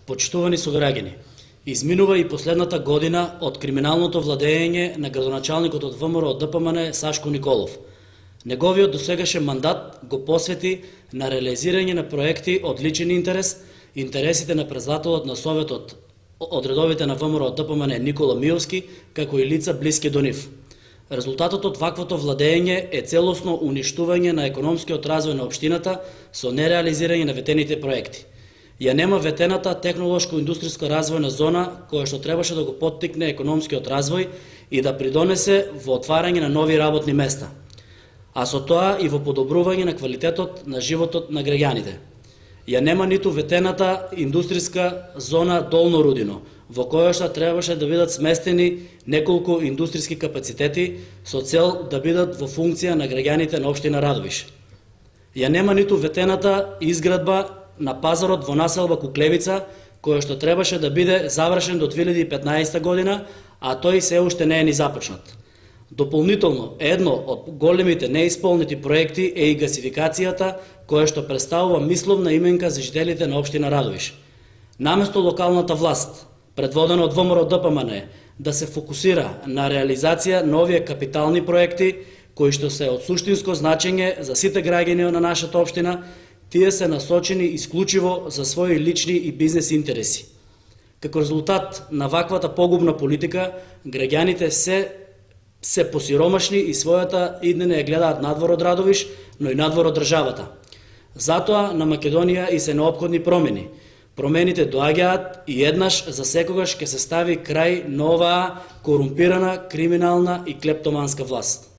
Почитувани сограѓани, изминува и последната година од криминалното владење на градоначалникот од ВМРО ДПМН Сашко Николов. Неговиот досегашен мандат го посвети на реализирање на проекти од личен интерес, интересите на председателот на Советот од редовите на ВМРО ДПМН Никола Миовски, како и лица блиски до нив. Резултатот од ваквото владење е целосно уништување на економскиот развој на општината со нереализирање на ветените проекти. Ја нема ветената технолошко-индустријска развојна зона која што требаше да го поттикне економскиот развој и да придонесе во отварање на нови работни места, а со тоа и во подобрување на квалитетот на животот на граѓаните. Ја нема ниту ветената индустријска зона Долно Рудино, во која што требаше да бидат сместени неколку индустријски капацитети со цел да бидат во функција на граѓаните на општина Радовиш. Ја нема ниту ветената изградба на пазарот во населба Куклевица, која што требаше да биде завршен до 2015 година, а тој се уште не е ни започнат. Дополнително, едно од големите неисполнети проекти е и гасификацијата, која што представува мисловна именка за жителите на општина Радовиш. Наместо локалната власт, предводена од ВМРО ДПМН, да се фокусира на реализација на овие капитални проекти, кои што се од суштинско значење за сите граѓани на нашата општина, тие се насочени исклучиво за своји лични и бизнес интереси. Како резултат на ваквата погубна политика, граѓаните се посиромашни и својата иднина ја гледаат надвор од Радовиш, но и надвор од државата. Затоа на Македонија и се неопходни промени. Промените доаѓаат и еднаш за секогаш ќе се стави крај на оваа корумпирана, криминална и клептоманска власт.